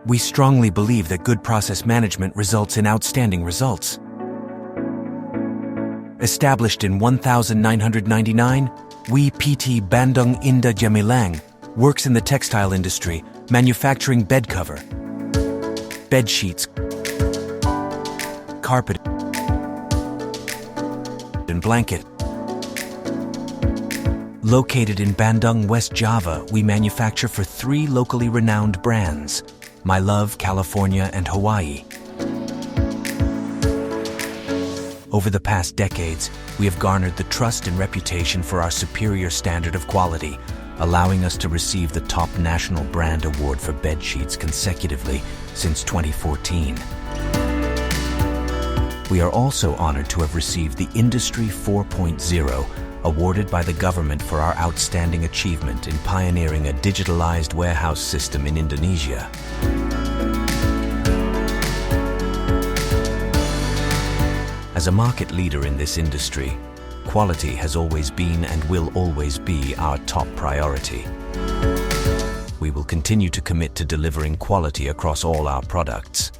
We strongly believe that good process management results in outstanding results. Established in 1999, we PT Bandung Indah Gemilang works in the textile industry, manufacturing bed cover, bed sheets, carpet, and blanket. Located in Bandung, West Java, we manufacture for 3 locally renowned brands: My Love, California, and Hawaii. Over the past decades, we have garnered the trust and reputation for our superior standard of quality, allowing us to receive the top national brand award for bed sheets consecutively since 2014. We are also honored to have received the Industry 4.0 awarded by the government for our outstanding achievement in pioneering a digitalized warehouse system in Indonesia. As a market leader in this industry, quality has always been and will always be our top priority. We will continue to commit to delivering quality across all our products.